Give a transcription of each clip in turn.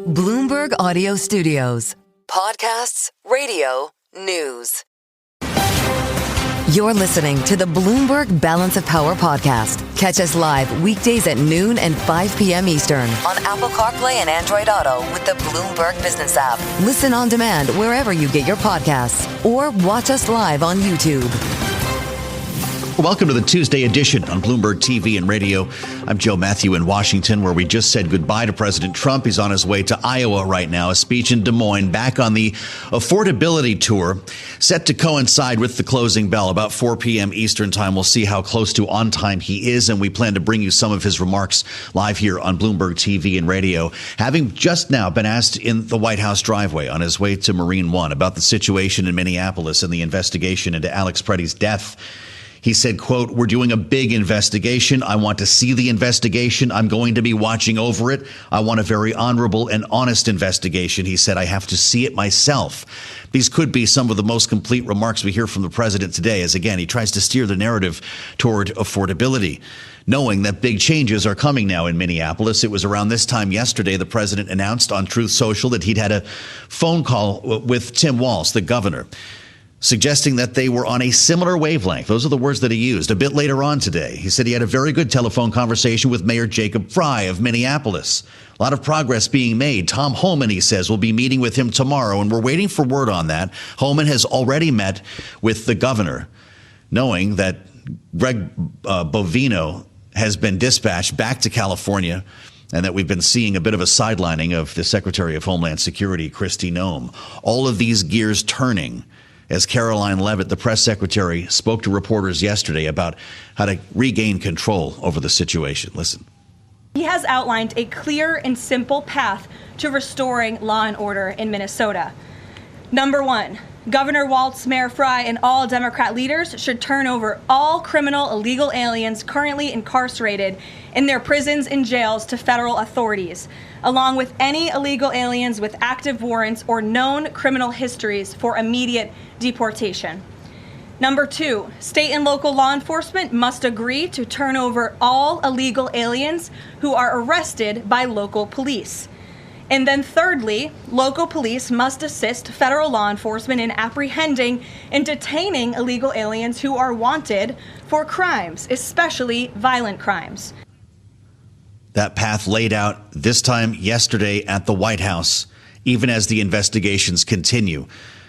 Bloomberg Audio Studios. Podcasts, radio, news. You're listening to the Bloomberg Balance of Power podcast. Catch us live weekdays at noon and 5 p.m. Eastern on Apple CarPlay and Android Auto with the Bloomberg Business app. Listen on demand wherever you get your podcasts or watch us live on YouTube. Welcome to the Tuesday edition on Bloomberg TV and radio. I'm Mathieu in Washington, where we just said goodbye to President Trump. He's on his way to Iowa right now, a speech in Des Moines, back on the affordability tour, set to coincide with the closing bell about 4 p.m. Eastern time. We'll see how close to on time he is, and we plan to bring you some of his remarks live here on Bloomberg TV and radio. Having just now been asked in the White House driveway on his way to Marine One about the situation in Minneapolis and the investigation into Alex Pretti's death, he said, quote, "We're doing a big investigation. I want to see the investigation. I'm going to be watching over it. I want a very honorable and honest investigation." He said, "I have to see it myself." These could be some of the most complete remarks we hear from the president today, as again, he tries to steer the narrative toward affordability, knowing that big changes are coming now in Minneapolis. It was around this time yesterday the president announced on Truth Social that he'd had a phone call with Tim Walz, the governor, suggesting that they were on a similar wavelength. Those are the words that he used. A bit later on today, he said he had a very good telephone conversation with Mayor Jacob Frey of Minneapolis. A lot of progress being made. Tom Homeland, he says, will be meeting with him tomorrow, and we're waiting for word on that. Homeland has already met with the governor, knowing that Greg Bovino has been dispatched back to California, and that we've been seeing a bit of a sidelining of the Secretary of Homeland Security, Kristi Noem. All of these gears turning as Caroline Leavitt, the press secretary, spoke to reporters yesterday about how to regain control over the situation. Listen. He has outlined a clear and simple path to restoring law and order in Minnesota. Number one, Governor Walz, Mayor Frey, and all Democrat leaders should turn over all criminal illegal aliens currently incarcerated in their prisons and jails to federal authorities, along with any illegal aliens with active warrants or known criminal histories for immediate deportation. Number two, state and local law enforcement must agree to turn over all illegal aliens who are arrested by local police. And then thirdly, local police must assist federal law enforcement in apprehending and detaining illegal aliens who are wanted for crimes, especially violent crimes. That path laid out this time yesterday at the White House, even as the investigations continue.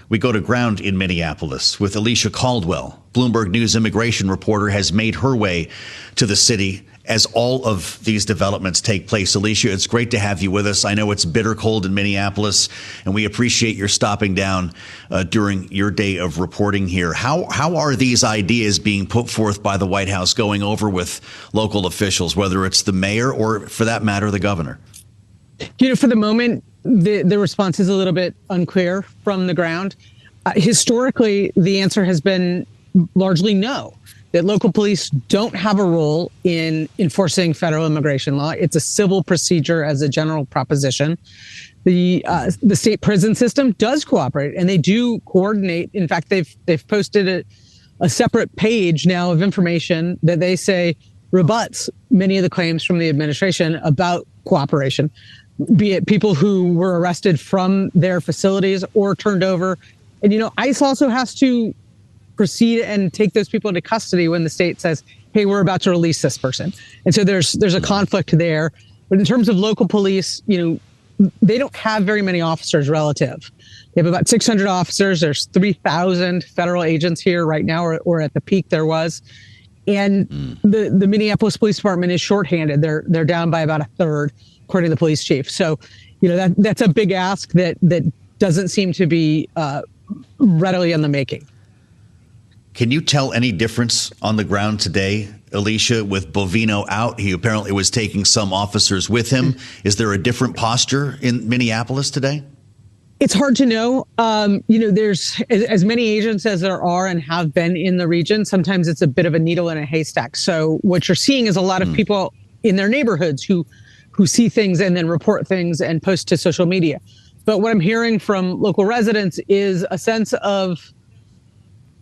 We go to ground in Minneapolis with Alicia Caldwell. Bloomberg News immigration reporter has made her way to the city as all of these developments take place. Alicia, it's great to have you with us. I know it's bitter cold in Minneapolis, and we appreciate your stopping down during your day of reporting here. How are these ideas being put forth by the White House going over with local officials, whether it's the mayor or, for that matter, the governor? You know, for the moment, the response is a little bit unclear from the ground. Historically, the answer has been largely no, that local police don't have a role in enforcing federal immigration law. It's a civil procedure as a general proposition. The state prison system does cooperate, and they do coordinate. In fact, they've posted a separate page now of information that they say rebuts many of the claims from the administration about cooperation, be it people who were arrested from their facilities or turned over. And, you know, ICE also has to proceed and take those people into custody when the state says, hey, we're about to release this person. And so there's a conflict there. But in terms of local police, you know, they don't have very many officers relative. They have about 600 officers. There's 3,000 federal agents here right now, or at the peak there was. And the Minneapolis Police Department is shorthanded. They're down by about a third, according to the police chief. So, you know, that's a big ask that doesn't seem to be readily in the making. Can you tell any difference on the ground today, Alicia, with Bovino out? He apparently was taking some officers with him. Is there a different posture in Minneapolis today? It's hard to know. You know, there's as many agents as there are and have been in the region. Sometimes it's a bit of a needle in a haystack. So what you're seeing is a lot of people in their neighborhoods who see things and then report things and post to social media. But what I'm hearing from local residents is a sense of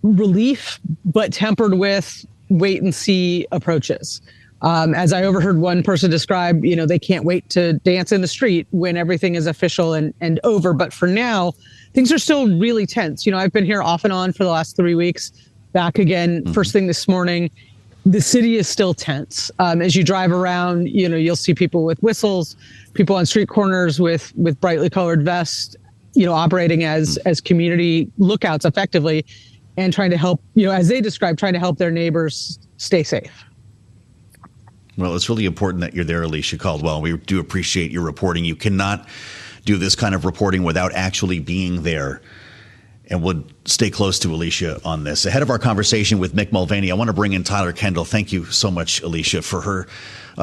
relief, but tempered with wait and see approaches. As I overheard one person describe, they can't wait to dance in the street when everything is official and over. But for now, things are still really tense. I've been here off and on for the last 3 weeks, back again first thing this morning. The city is still tense. As you drive around, you'll see people with whistles, people on street corners with brightly colored vests, operating as community lookouts effectively and trying to help, as they describe, trying to help their neighbors stay safe. Well, it's really important that you're there, Alicia Caldwell. We do appreciate your reporting. You cannot do this kind of reporting without actually being there. And we'll stay close to Alicia on this. Ahead of our conversation with Mick Mulvaney, I want to bring in Tyler Kendall. Thank you so much, Alicia, for her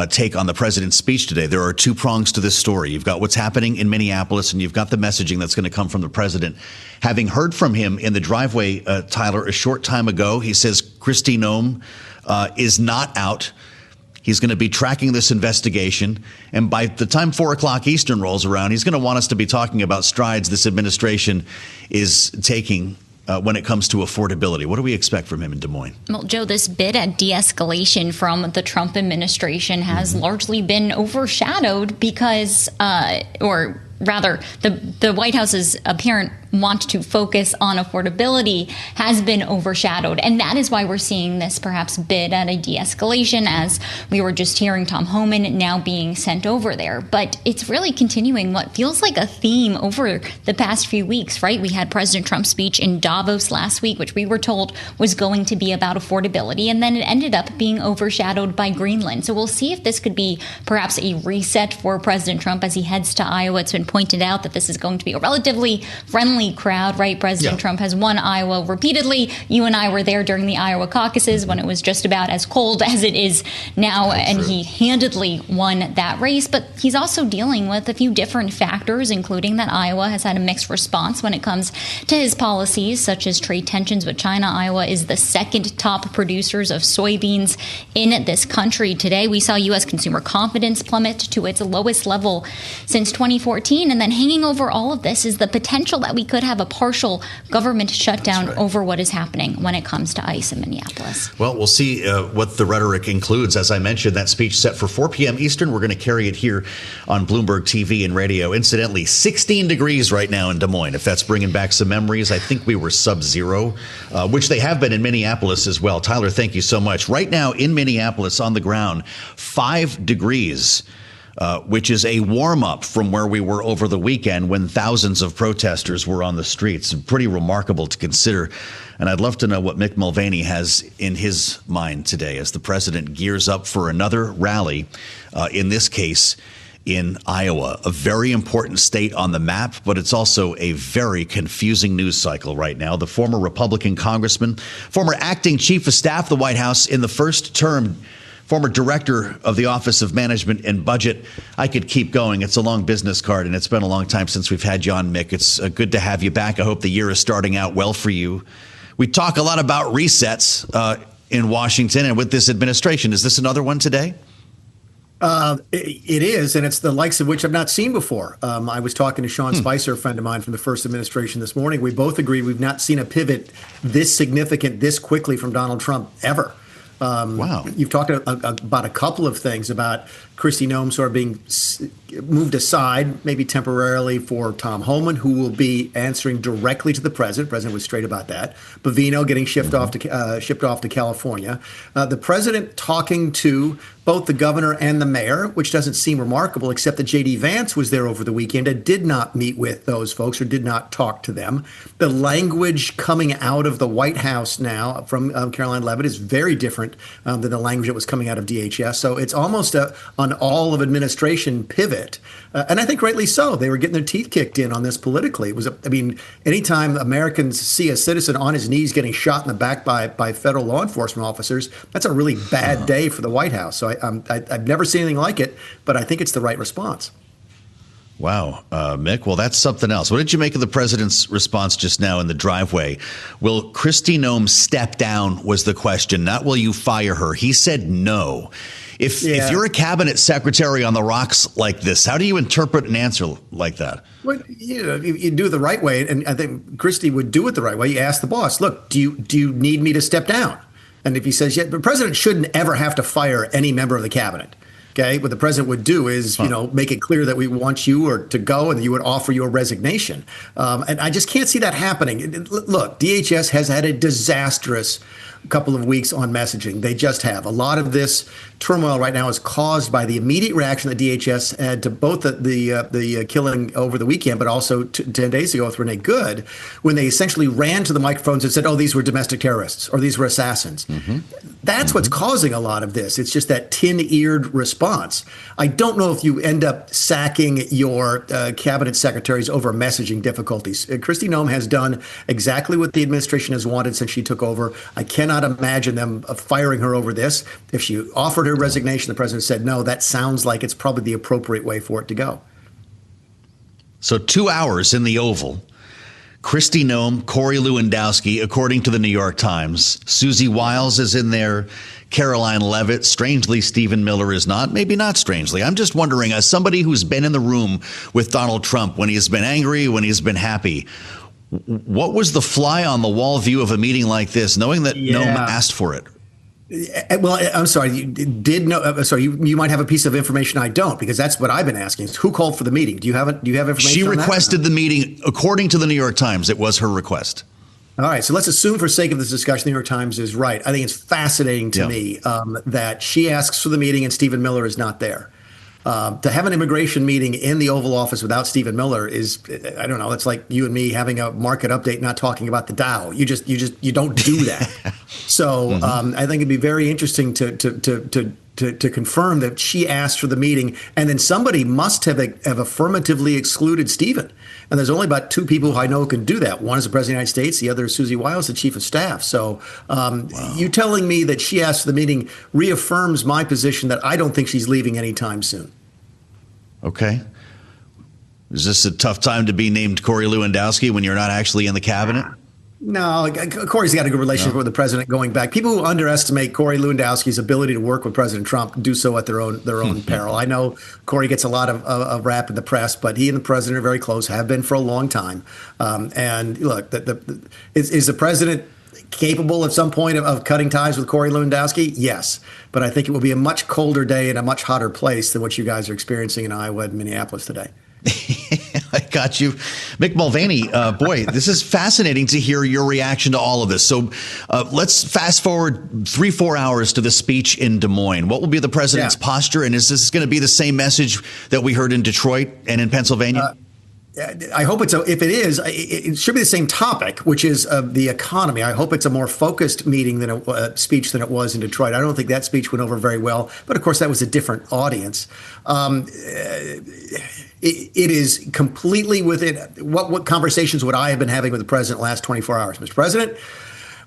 take on the president's speech today. There are two prongs to this story. You've got what's happening in Minneapolis, and you've got the messaging that's going to come from the president. Having heard from him in the driveway, Tyler, a short time ago, he says Kristi Noem is not out. He's going to be tracking this investigation. And by the time 4 o'clock Eastern rolls around, he's going to want us to be talking about strides this administration is taking when it comes to affordability. What do we expect from him in Des Moines? Well, Joe, this bid at de-escalation from the Trump administration has largely been overshadowed because, or rather, the White House's apparent want to focus on affordability has been overshadowed. And that is why we're seeing this perhaps bid at a de-escalation, as we were just hearing Tom Homan now being sent over there. But it's really continuing what feels like a theme over the past few weeks, right? We had President Trump's speech in Davos last week, which we were told was going to be about affordability. And then it ended up being overshadowed by Greenland. So we'll see if this could be perhaps a reset for President Trump as he heads to Iowa. It's been pointed out that this is going to be a relatively friendly crowd, right? President Trump has won Iowa repeatedly. You and I were there during the Iowa caucuses when it was just about as cold as it is now, and he handedly won that race. But he's also dealing with a few different factors, including that Iowa has had a mixed response when it comes to his policies, such as trade tensions with China. Iowa is the second top producers of soybeans in this country today. We saw U.S. consumer confidence plummet to its lowest level since 2014. And then hanging over all of this is the potential that we could have a partial government shutdown over what is happening when it comes to ICE in Minneapolis. Well, we'll see what the rhetoric includes. As I mentioned, that speech set for 4 p.m. Eastern. We're going to carry it here on Bloomberg TV and radio. Incidentally, 16 degrees right now in Des Moines. If that's bringing back some memories, I think we were sub-zero, which they have been in Minneapolis as well. Tyler, thank you so much. Right now in Minneapolis on the ground, 5 degrees. Which is a warm-up from where we were over the weekend when thousands of protesters were on the streets. Pretty remarkable to consider. And I'd love to know what Mick Mulvaney has in his mind today as the president gears up for another rally, in this case in Iowa, a very important state on the map, but it's also a very confusing news cycle right now. The former Republican congressman, former acting chief of staff of the White House in the first term, former director of the Office of Management and Budget. I could keep going. It's a long business card, and it's been a long time since we've had you on, Mick. It's good to have you back. I hope the year is starting out well for you. We talk a lot about resets in Washington and with this administration. Is this another one today? It is, and it's the likes of which I've not seen before. I was talking to Sean Spicer, a friend of mine from the first administration this morning. We both agree we've not seen a pivot this significant, this quickly from Donald Trump ever. Wow. You've talked about a couple of things about Kristi Noem sort of being moved aside, maybe temporarily, for Tom Homan, who will be answering directly to the president. The president was straight about that. Bovino getting shipped off to California. The president talking to both the governor and the mayor, which doesn't seem remarkable, except that J.D. Vance was there over the weekend and did not meet with those folks or did not talk to them. The language coming out of the White House now from Caroline Leavitt is very different than the language that was coming out of DHS. So it's almost an all of administration pivot. And I think rightly so. They were getting their teeth kicked in on this politically. It was, anytime Americans see a citizen on his knees getting shot in the back by federal law enforcement officers, that's a really bad day for the White House. So I've never seen anything like it, but I think it's the right response. Wow, Mick. Well, that's something else. What did you make of the president's response just now in the driveway? Will Kristi Noem step down was the question, not will you fire her. He said no. If you're a cabinet secretary on the rocks like this, how do you interpret an answer like that? Well, you do it the right way, and I think Kristi would do it the right way. You ask the boss, look, do you need me to step down? And if he says, yeah, the president shouldn't ever have to fire any member of the cabinet. Okay, what the president would do is, make it clear that we want you to go and you would offer your resignation. And I just can't see that happening. Look, DHS has had a disastrous couple of weeks on messaging. They just have. A lot of this turmoil right now is caused by the immediate reaction that DHS had to both the killing over the weekend, but also 10 days ago with Renee Good, when they essentially ran to the microphones and said, oh, these were domestic terrorists or these were assassins. That's what's causing a lot of this. It's just that tin-eared response. I don't know if you end up sacking your cabinet secretaries over messaging difficulties. Kristi Noem has done exactly what the administration has wanted since she took over. I cannot imagine them firing her over this. If she offered her resignation, the president said, no, that sounds like it's probably the appropriate way for it to go. So 2 hours in the Oval. Kristi Noem, Corey Lewandowski, according to the New York Times. Susie Wiles is in there. Caroline Leavitt. Strangely, Stephen Miller is not. Maybe not strangely. I'm just wondering, as somebody who's been in the room with Donald Trump when he's been angry, when he's been happy, what was the fly on the wall view of a meeting like this, knowing that Noem asked for it? Well, I'm sorry. You might have a piece of information I don't, because that's what I've been asking. Who called for the meeting? Do you have information? She on requested the meeting. According to the New York Times, it was her request. All right. So let's assume, for sake of this discussion, the New York Times is right. I think it's fascinating to me that she asks for the meeting and Stephen Miller is not there. To have an immigration meeting in the Oval Office without Stephen Miller is, I don't know, it's like you and me having a market update, not talking about the Dow. You don't do that. So I think it'd be very interesting to confirm that she asked for the meeting, and then somebody must have affirmatively excluded Stephen. And there's only about two people who I know who can do that. One is the President of the United States. The other is Susie Wiles, the Chief of Staff. So you telling me that she asked for the meeting reaffirms my position that I don't think she's leaving anytime soon. Okay. Is this a tough time to be named Corey Lewandowski when you're not actually in the cabinet? No, Corey's got a good relationship with the president going back. People who underestimate Corey Lewandowski's ability to work with President Trump do so at their own peril. I know Corey gets a lot of rap in the press, but he and the president are very close, have been for a long time. And look, is the president capable at some point of cutting ties with Corey Lewandowski? Yes. But I think it will be a much colder day in a much hotter place than what you guys are experiencing in Iowa and Minneapolis today. I got you. Mick Mulvaney, boy, this is fascinating to hear your reaction to all of this. So let's fast forward 3-4 hours to the speech in Des Moines. What will be the president's posture? And is this going to be the same message that we heard in Detroit and in Pennsylvania? I hope if it is, it should be the same topic, which is the economy. I hope it's a more focused meeting speech than it was in Detroit. I don't think that speech went over very well, but of course that was a different audience. It is completely within what conversations would I have been having with the president the last 24 hours? Mr. President,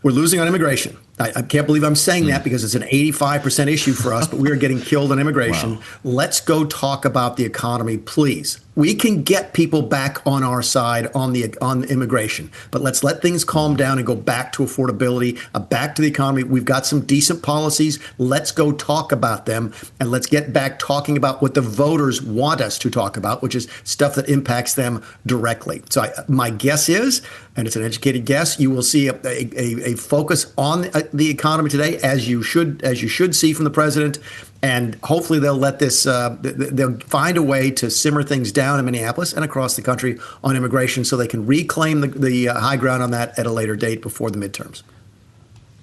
we're losing on immigration. I can't believe I'm saying that because it's an 85% issue for us, but we are getting killed on immigration. Wow. Let's go talk about the economy, please. We can get people back on our side on immigration, but let's let things calm down and go back to affordability, back to the economy. We've got some decent policies. Let's go talk about them, and let's get back talking about what the voters want us to talk about, which is stuff that impacts them directly. So my guess is, and it's an educated guess, you will see a focus on the economy today, as you should see from the president. And hopefully they'll let this, they'll find a way to simmer things down in Minneapolis and across the country on immigration so they can reclaim the high ground on that at a later date before the midterms.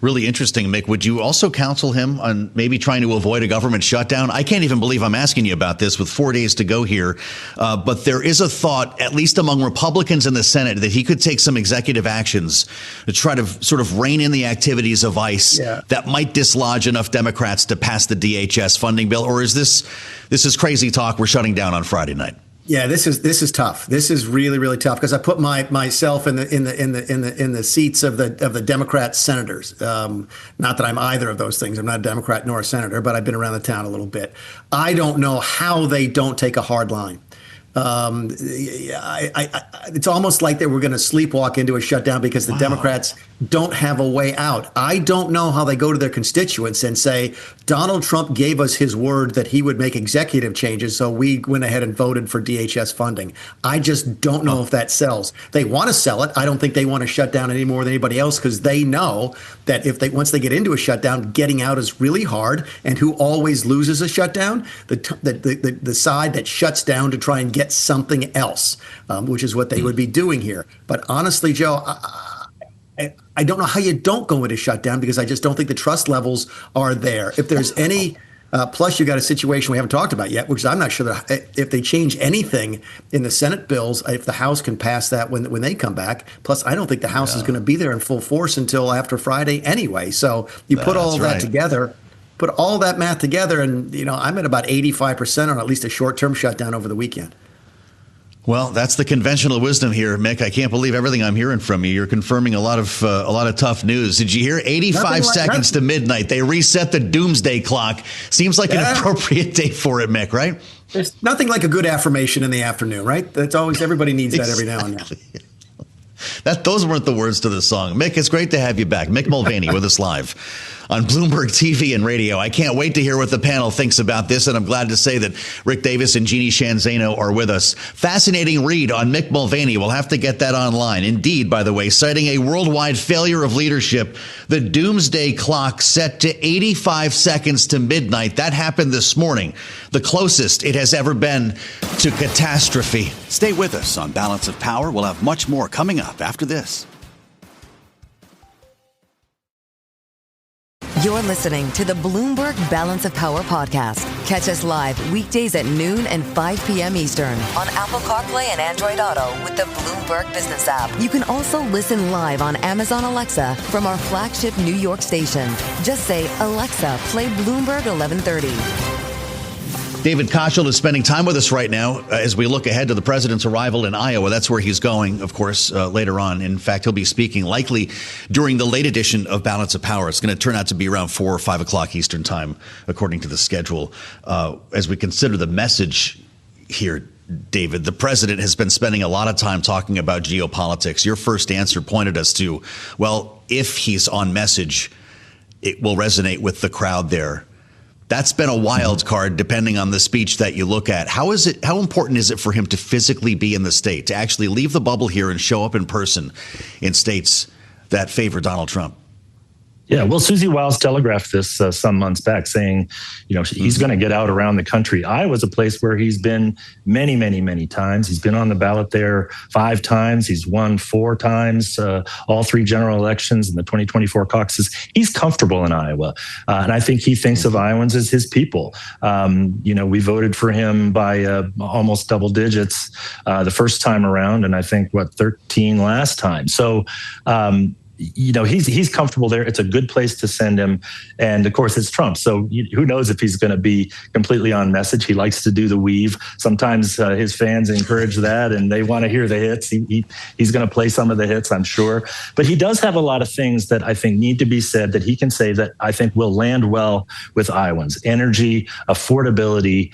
Really interesting, Mick. Would you also counsel him on maybe trying to avoid a government shutdown? I can't even believe I'm asking you about this with 4 days to go here. But there is a thought, at least among Republicans in the Senate, that he could take some executive actions to try to sort of rein in the activities of ICE that might dislodge enough Democrats to pass the DHS funding bill. Or is this is crazy talk? We're shutting down on Friday night. Yeah, this is tough. This is really, really tough because I put myself in the seats of the Democrat senators. Not that I'm either of those things. I'm not a Democrat nor a senator, but I've been around the town a little bit. I don't know how they don't take a hard line. It's almost like they were going to sleepwalk into a shutdown because the Democrats don't have a way out. I don't know how they go to their constituents and say, Donald Trump gave us his word that he would make executive changes, so we went ahead and voted for DHS funding. I just don't know if that sells. They want to sell it. I don't think they want to shut down any more than anybody else because they know that once they get into a shutdown, getting out is really hard. And who always loses a shutdown? The side that shuts down to try and get something else, which is what they would be doing here. But honestly, Joe, I don't know how you don't go into shutdown because I just don't think the trust levels are there. If there's any, plus you got a situation we haven't talked about yet, which I'm not sure that if they change anything in the Senate bills, if the House can pass that when they come back. Plus, I don't think the House is going to be there in full force until after Friday anyway. So you put all that together. Put all that math together, and I'm at about 85% on at least a short-term shutdown over the weekend. Well, that's the conventional wisdom here, Mick. I can't believe everything I'm hearing from you. You're confirming a lot of tough news. Did you hear? 85 seconds to midnight. They reset the doomsday clock. Seems like an appropriate day for it, Mick, right? There's nothing like a good affirmation in the afternoon, right? That's always, everybody needs that every now and then. Those weren't the words to the song. Mick, it's great to have you back. Mick Mulvaney with us live on Bloomberg TV and radio. I can't wait to hear what the panel thinks about this, and I'm glad to say that Rick Davis and Jeannie Shanzano are with us. Fascinating read on Mick Mulvaney. We'll have to get that online. Indeed, by the way, citing a worldwide failure of leadership, the doomsday clock set to 85 seconds to midnight. That happened this morning, the closest it has ever been to catastrophe. Stay with us on Balance of Power. We'll have much more coming up after this. You're listening to the Bloomberg Balance of Power podcast. Catch us live weekdays at noon and 5 p.m. Eastern on Apple CarPlay and Android Auto with the Bloomberg Business app. You can also listen live on Amazon Alexa from our flagship New York station. Just say, Alexa, play Bloomberg 1130. David Koshel is spending time with us right now as we look ahead to the president's arrival in Iowa. That's where he's going, of course, later on. In fact, he'll be speaking likely during the late edition of Balance of Power. It's going to turn out to be around 4 or 5 o'clock Eastern time, according to the schedule. As we consider the message here, David, the president has been spending a lot of time talking about geopolitics. Your first answer pointed us to, well, if he's on message, it will resonate with the crowd there. That's been a wild card depending on the speech that you look at. How important is it for him to physically be in the state, to actually leave the bubble here and show up in person in states that favor Donald Trump? Yeah, well, Susie Wiles telegraphed this some months back, saying, he's going to get out around the country. Iowa's a place where he's been many, many, many times. He's been on the ballot there 5 times. He's won 4 times, all 3 general elections and the 2024 caucuses. He's comfortable in Iowa. And I think he thinks of Iowans as his people. We voted for him by almost double digits the first time around, and I think, 13 last time. So, he's comfortable there. It's a good place to send him. And of course, it's Trump. So who knows if he's going to be completely on message. He likes to do the weave. Sometimes his fans encourage that and they want to hear the hits. He's going to play some of the hits, I'm sure. But he does have a lot of things that I think need to be said that he can say that I think will land well with Iowans. Energy, affordability,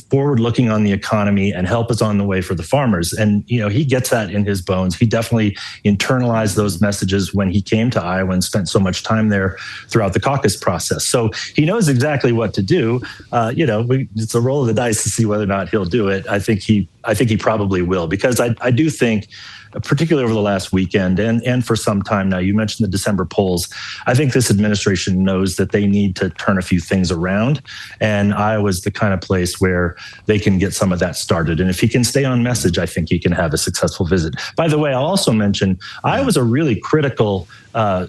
forward looking on the economy, and help is on the way for the farmers. And, he gets that in his bones. He definitely internalized those messages when he came to Iowa and spent so much time there throughout the caucus process. So he knows exactly what to do. It's a roll of the dice to see whether or not he'll do it. I think he probably will, because I do think, particularly over the last weekend and for some time now, you mentioned the December polls. I think this administration knows that they need to turn a few things around, and Iowa's the kind of place where they can get some of that started. And if he can stay on message, I think he can have a successful visit. By the way, I'll also mention Iowa's a really critical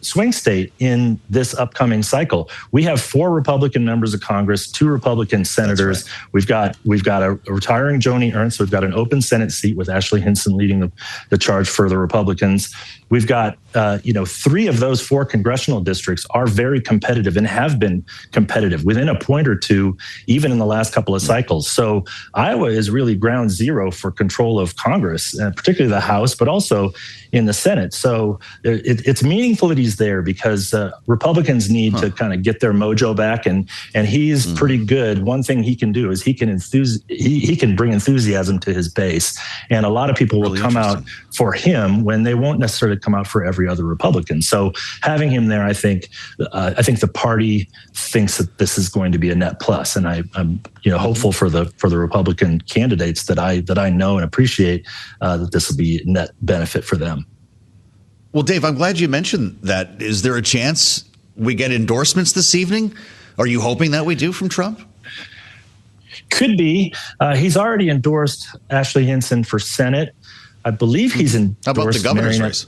swing state in this upcoming cycle. We have 4 Republican members of Congress, 2 Republican senators. Right. We've got a retiring Joni Ernst. We've got an open Senate seat with Ashley Hinson leading the charge for the Republicans. We've got 3 of those 4 congressional districts are very competitive and have been competitive within a point or two, even in the last couple of cycles. So Iowa is really ground zero for control of Congress, and particularly the House, but also in the Senate. So it's meaningful that he's there, because Republicans need to kind of get their mojo back, and he's pretty good. One thing he can do is he can bring enthusiasm to his base. And a lot of people will come out for him when they won't necessarily come out for every other Republican. So having him there, I think the party thinks that this is going to be a net plus. And I'm hopeful for the Republican candidates that I know and appreciate that this will be net benefit for them. Well, Dave, I'm glad you mentioned that. Is there a chance we get endorsements this evening? Are you hoping that we do from Trump? Could be. He's already endorsed Ashley Hinson for Senate. I believe he's endorsed. How about the governor's race?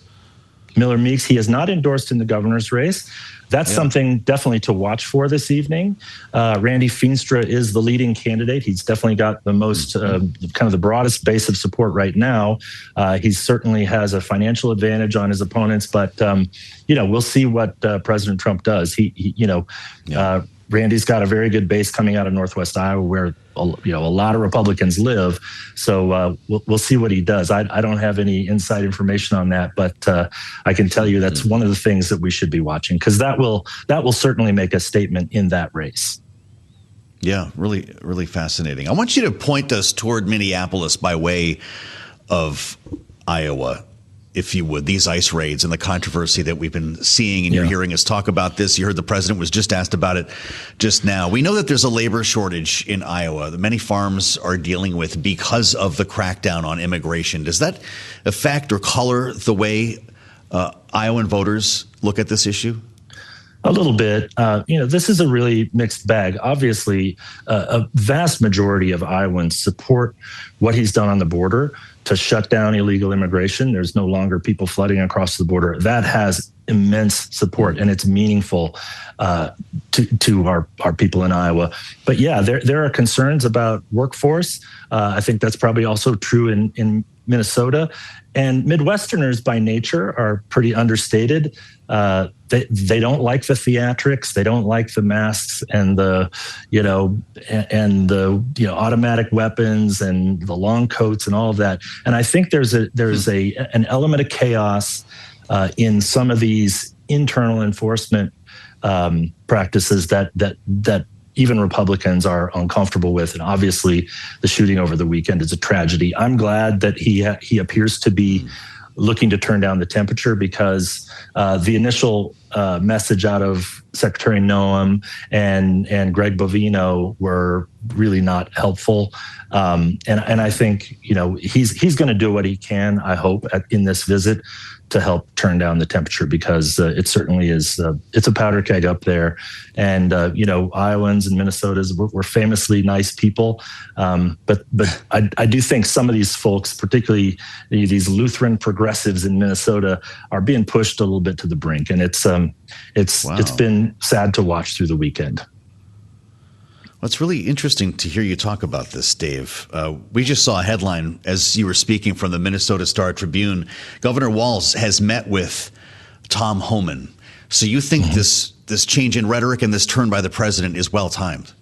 Miller Meeks. He has not endorsed in the governor's race. That's something definitely to watch for this evening. Randy Feenstra is the leading candidate. He's definitely got the most kind of the broadest base of support right now. He certainly has a financial advantage on his opponents, but we'll see what President Trump does. Randy's got a very good base coming out of Northwest Iowa, where a lot of Republicans live. So we'll see what he does. I don't have any inside information on that, but I can tell you that's one of the things that we should be watching, because that will certainly make a statement in that race. Yeah, really, really fascinating. I want you to point us toward Minneapolis by way of Iowa, if you would, these ICE raids and the controversy that we've been seeing, and you're hearing us talk about this. You heard the president was just asked about it just now. We know that there's a labor shortage in Iowa that many farms are dealing with because of the crackdown on immigration. Does that affect or color the way Iowan voters look at this issue? A little bit. This is a really mixed bag. Obviously, a vast majority of Iowans support what he's done on the border to shut down illegal immigration. There's no longer people flooding across the border. That has immense support, and it's meaningful to our people in Iowa. But yeah, there are concerns about workforce. I think that's probably also true in Minnesota. And Midwesterners by nature are pretty understated. They don't like the theatrics. They don't like the masks and the automatic weapons and the long coats and all of that. And I think there's an element of chaos in some of these internal enforcement practices that even Republicans are uncomfortable with. And obviously the shooting over the weekend is a tragedy. I'm glad that he appears to be looking to turn down the temperature, because the initial message out of Secretary Noem and Greg Bovino were really not helpful. And I think, he's going to do what he can, I hope, in this visit to help turn down the temperature, because it certainly is, it's a powder keg up there. And, Iowans and Minnesotans, we're famously nice people. But I do think some of these folks, particularly these Lutheran progressives in Minnesota, are being pushed a little bit to the brink. And it's been sad to watch through the weekend. Well, it's really interesting to hear you talk about this, Dave. We just saw a headline as you were speaking from the Minnesota Star-Tribune. Governor Walz has met with Tom Homan. So you think this change in rhetoric and this turn by the president is well-timed?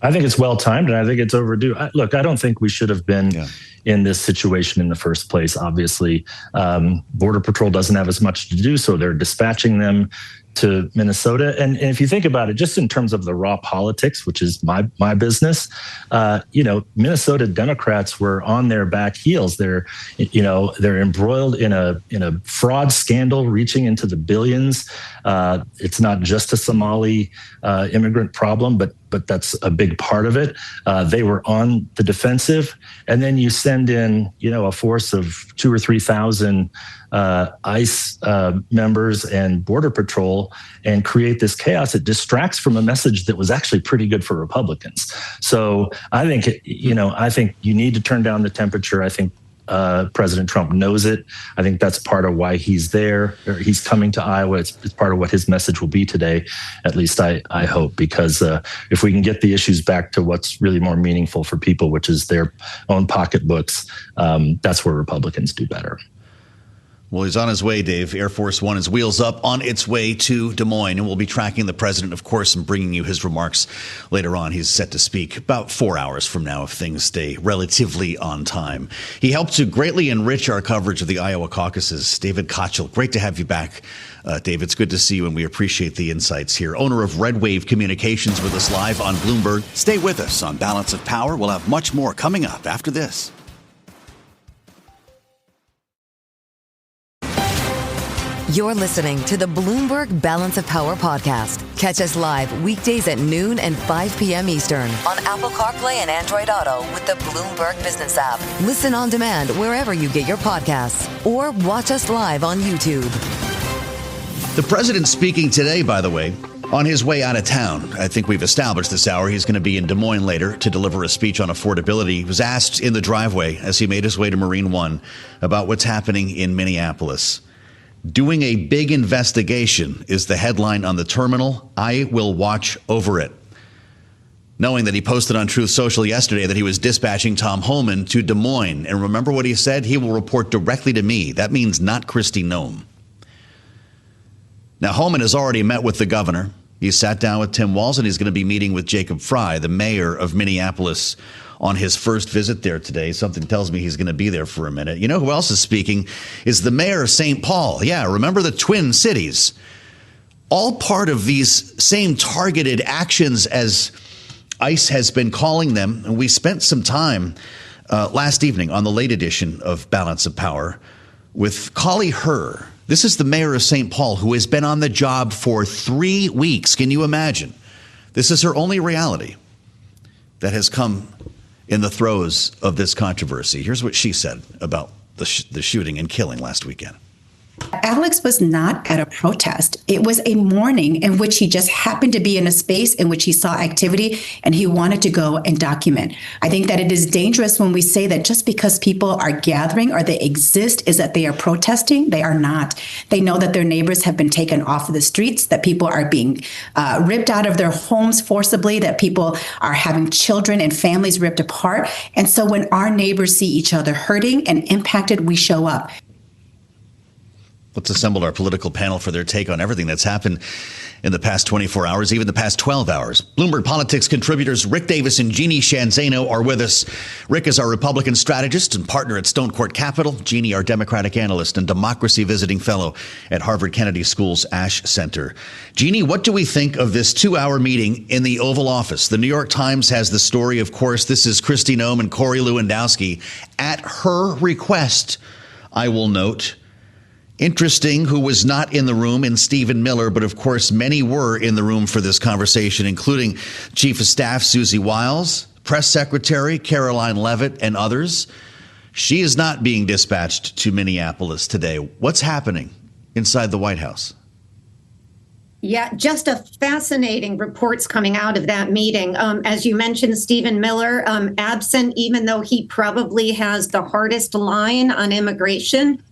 I think it's well-timed, and I think it's overdue. I don't think we should have been in this situation in the first place. Obviously, Border Patrol doesn't have as much to do, so they're dispatching them to Minnesota. And if you think about it, just in terms of the raw politics, which is my business, Minnesota Democrats were on their back heels. They're embroiled in a fraud scandal reaching into the billions. It's not just a Somali immigrant problem, but that's a big part of it. They were on the defensive, and then you send in, a force of 2,000 or 3,000 ICE members and Border Patrol, and create this chaos. It distracts from a message that was actually pretty good for Republicans. So I think you need to turn down the temperature. I think President Trump knows it. I think that's part of why he's there, or he's coming to Iowa. It's part of what his message will be today, at least I hope, because if we can get the issues back to what's really more meaningful for people, which is their own pocketbooks, that's where Republicans do better. Well, he's on his way, Dave. Air Force One is wheels up on its way to Des Moines, and we'll be tracking the president, of course, and bringing you his remarks later on. He's set to speak about 4 hours from now if things stay relatively on time. He helped to greatly enrich our coverage of the Iowa caucuses. David Kochel, great to have you back. Dave, it's good to see you, and we appreciate the insights here. Owner of Red Wave Communications with us live on Bloomberg. Stay with us on Balance of Power. We'll have much more coming up after this. You're listening to the Bloomberg Balance of Power podcast. Catch us live weekdays at noon and 5 p.m. Eastern on Apple CarPlay and Android Auto with the Bloomberg Business app. Listen on demand wherever you get your podcasts or watch us live on YouTube. The president speaking today, by the way, on his way out of town. I think we've established this hour. He's going to be in Des Moines later to deliver a speech on affordability. He was asked in the driveway as he made his way to Marine One about what's happening in Minneapolis. Doing a big investigation is the headline on the terminal. I will watch over it. Knowing that he posted on Truth Social yesterday that he was dispatching Tom Homan to Des Moines. And remember what he said? He will report directly to me. That means not Kristi Noem. Now, Homan has already met with the governor. He sat down with Tim Walz, and he's going to be meeting with Jacob Frey, the mayor of Minneapolis, on his first visit there today. Something tells me he's going to be there for a minute. You know who else is speaking? Is the mayor of St. Paul. Yeah, remember the Twin Cities. All part of these same targeted actions as ICE has been calling them. And we spent some time last evening on the late edition of Balance of Power with Kailey. This is the mayor of St. Paul, who has been on the job for 3 weeks. Can you imagine? This is her only reality that has come in the throes of this controversy. Here's what she said about the shooting and killing last weekend. Alex was not at a protest. It was a morning in which he just happened to be in a space in which he saw activity and he wanted to go and document. I think that it is dangerous when we say that just because people are gathering or they exist is that they are protesting. They are not. They know that their neighbors have been taken off of the streets, that people are being ripped out of their homes forcibly, that people are having children and families ripped apart. And so when our neighbors see each other hurting and impacted, we show up. Let's assemble our political panel for their take on everything that's happened in the past 24 hours, even the past 12 hours. Bloomberg Politics contributors Rick Davis and Jeannie Shanzano are with us. Rick is our Republican strategist and partner at Stone Court Capital. Jeannie, our Democratic analyst and democracy visiting fellow at Harvard Kennedy School's Ash Center. Jeannie, what do we think of this 2-hour meeting in the Oval Office? The New York Times has the story, of course. This is Kristi Noem and Corey Lewandowski at her request, I will note. Interesting, who was not in the room in Stephen Miller, but of course many were in the room for this conversation, including Chief of Staff Susie Wiles, Press Secretary Caroline Leavitt, and others. She is not being dispatched to Minneapolis today. What's happening inside the White House? Yeah, just a fascinating reports coming out of that meeting. As you mentioned, Stephen Miller, absent, even though he probably has the hardest line on immigration.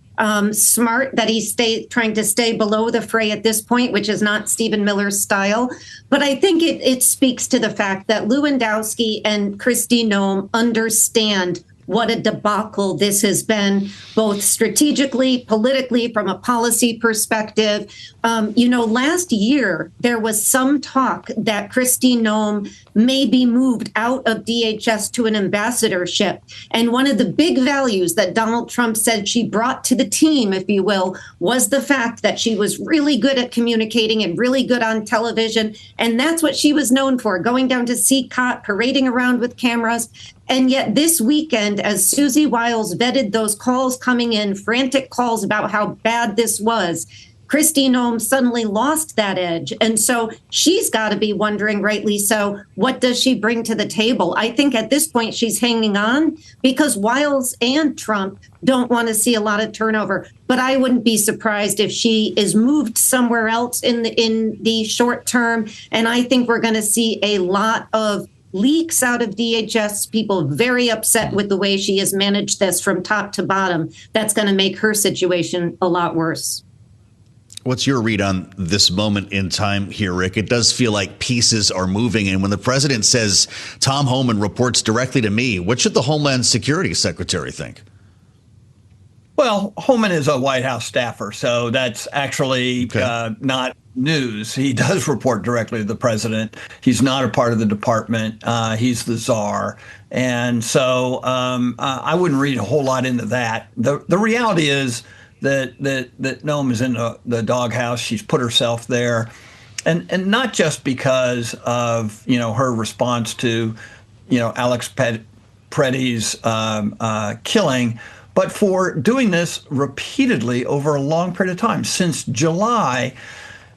Smart that he's trying to stay below the fray at this point, which is not Stephen Miller's style. But I think it speaks to the fact that Lewandowski and Kristi Noem understand what a debacle this has been, both strategically, politically, from a policy perspective. Last year, there was some talk that Kristi Noem may be moved out of DHS to an ambassadorship. And one of the big values that Donald Trump said she brought to the team, if you will, was the fact that she was really good at communicating and really good on television. And that's what she was known for, going down to CCOT, parading around with cameras. And yet this weekend, as Susie Wiles vetted those calls coming in, frantic calls about how bad this was, Kristi Noem suddenly lost that edge. And so she's got to be wondering, rightly so, what does she bring to the table? I think at this point she's hanging on because Wiles and Trump don't want to see a lot of turnover. But I wouldn't be surprised if she is moved somewhere else in the short term. And I think we're going to see a lot of leaks out of DHS, people very upset with the way she has managed this from top to bottom. That's going to make her situation a lot worse. What's your read on this moment in time here, Rick? It does feel like pieces are moving. And when the president says Tom Homan reports directly to me, what should the Homeland Security Secretary think? Well, Homan is a White House staffer, so that's actually not news. He does report directly to the president. He's not a part of the department. He's the czar. And so I wouldn't read a whole lot into that. The reality is that Noem is in the doghouse. She's put herself there. And not just because of, her response to, Alex Pretti's killing, but for doing this repeatedly over a long period of time. Since July,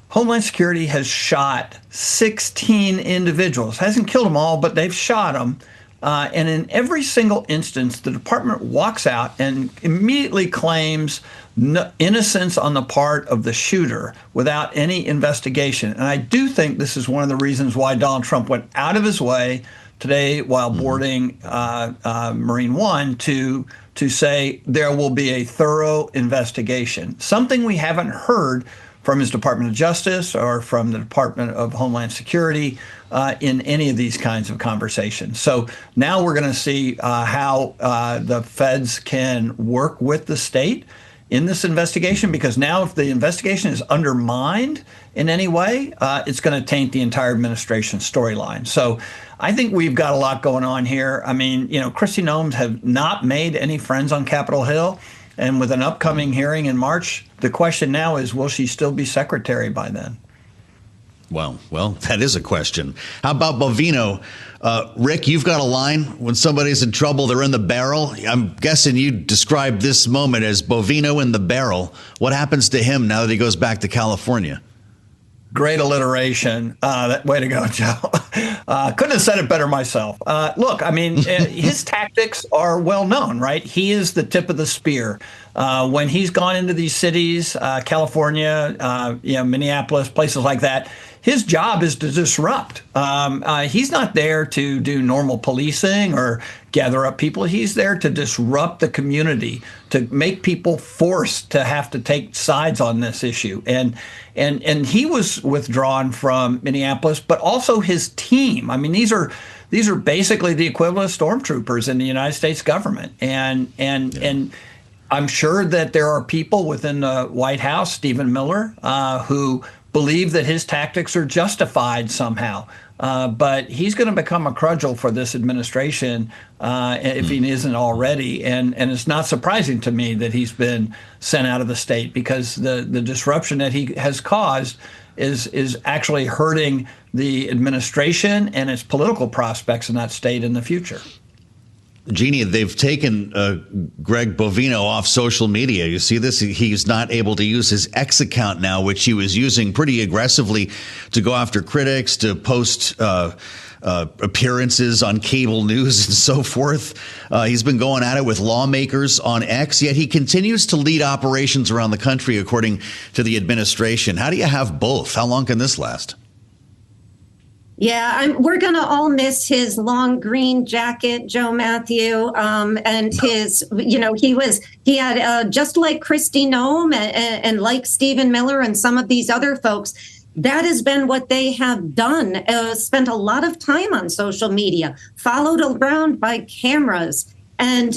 Homeland Security has shot 16 individuals. Hasn't killed them all, but they've shot them. And in every single instance, the department walks out and immediately claims innocence on the part of the shooter without any investigation. And I do think this is one of the reasons why Donald Trump went out of his way today while boarding Marine One to say there will be a thorough investigation, something we haven't heard from his Department of Justice or from the Department of Homeland Security in any of these kinds of conversations. So now we're going to see how the feds can work with the state in this investigation, because now if the investigation is undermined in any way, it's going to taint the entire administration's storyline. So I think we've got a lot going on here. I mean, Kristi Noem have not made any friends on Capitol Hill. And with an upcoming hearing in March, the question now is, will she still be secretary by then? Well, that is a question. How about Bovino? Rick, you've got a line. When somebody's in trouble, they're in the barrel. I'm guessing you described this moment as Bovino in the barrel. What happens to him now that he goes back to California? Great alliteration. Way to go, Joe. Couldn't have said it better myself. Look, I mean, his tactics are well known, right? He is the tip of the spear. When he's gone into these cities, California, Minneapolis, places like that, his job is to disrupt. He's not there to do normal policing or gather up people. He's there to disrupt the community, to make people forced to have to take sides on this issue. And he was withdrawn from Minneapolis, but also his team. I mean, these are basically the equivalent of stormtroopers in the United States government. And I'm sure that there are people within the White House, Stephen Miller, who believe that his tactics are justified somehow. But he's going to become a cudgel for this administration if he isn't already. And it's not surprising to me that he's been sent out of the state, because the disruption that he has caused is actually hurting the administration and its political prospects in that state in the future. Jeannie, they've taken Greg Bovino off social media. You see this? He's not able to use his X account now, which he was using pretty aggressively to go after critics, to post appearances on cable news and so forth. He's been going at it with lawmakers on X, yet he continues to lead operations around the country, according to the administration. How do you have both? How long can this last? Yeah, we're going to all miss his long green jacket, Joe Mathieu, and his, he had just like Kristi Noem and like Stephen Miller and some of these other folks. That has been what they have done, spent a lot of time on social media, followed around by cameras. And,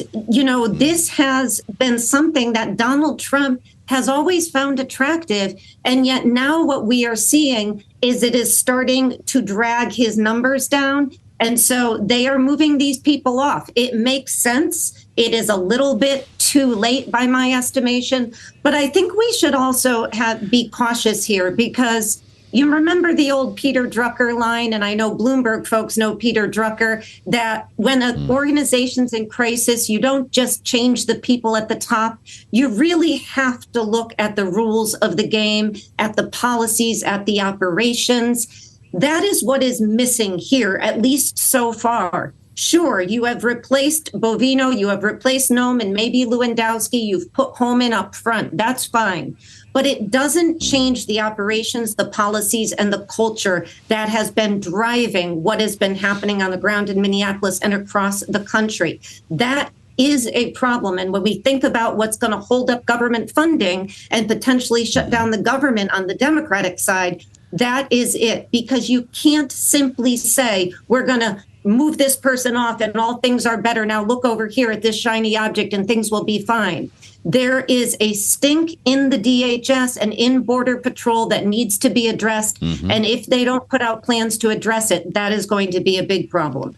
this has been something that Donald Trump has always found attractive. And yet now what we are seeing is it is starting to drag his numbers down. And so they are moving these people off. It makes sense. It is a little bit too late by my estimation. But I think we should also be cautious here, because you remember the old Peter Drucker line, and I know Bloomberg folks know Peter Drucker, that when an organization's in crisis, you don't just change the people at the top. You really have to look at the rules of the game, at the policies, at the operations. That is what is missing here, at least so far. Sure, you have replaced Bovino, you have replaced Noem, and maybe Lewandowski, you've put Holman up front. That's fine. But it doesn't change the operations, the policies, and the culture that has been driving what has been happening on the ground in Minneapolis and across the country. That is a problem. And when we think about what's going to hold up government funding and potentially shut down the government on the Democratic side, that is it. Because you can't simply say, we're going to move this person off and all things are better. Now look over here at this shiny object and things will be fine. There is a stink in the DHS and in Border Patrol that needs to be addressed. And if they don't put out plans to address it, that is going to be a big problem.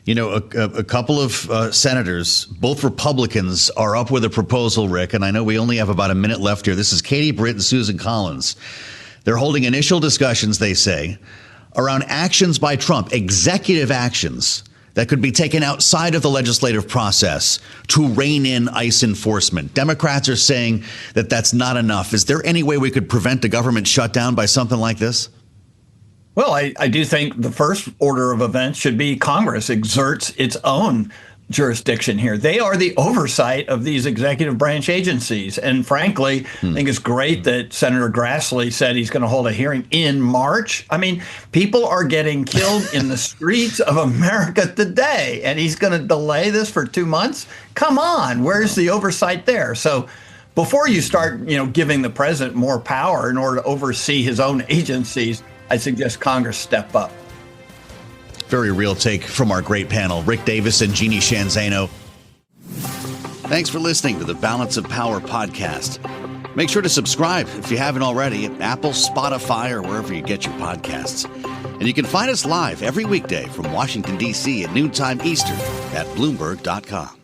A couple of senators, both Republicans, are up with a proposal, Rick, and I know we only have about a minute left here. This is Katie Britt and Susan Collins. They're holding initial discussions, they say, around actions by Trump, executive actions that could be taken outside of the legislative process to rein in ICE enforcement. Democrats are saying that that's not enough. Is there any way we could prevent a government shutdown by something like this? Well, I do think the first order of events should be Congress exerts its own jurisdiction here. They are the oversight of these executive branch agencies. And frankly, I think it's great that Senator Grassley said he's going to hold a hearing in March. I mean, people are getting killed in the streets of America today, and he's going to delay this for 2 months? Come on, where's the oversight there? So before you start, giving the president more power in order to oversee his own agencies, I suggest Congress step up. Very real take from our great panel, Rick Davis and Jeannie Shanzano. Thanks for listening to the Balance of Power podcast. Make sure to subscribe if you haven't already at Apple, Spotify, or wherever you get your podcasts. And you can find us live every weekday from Washington, D.C. at noontime Eastern at Bloomberg.com.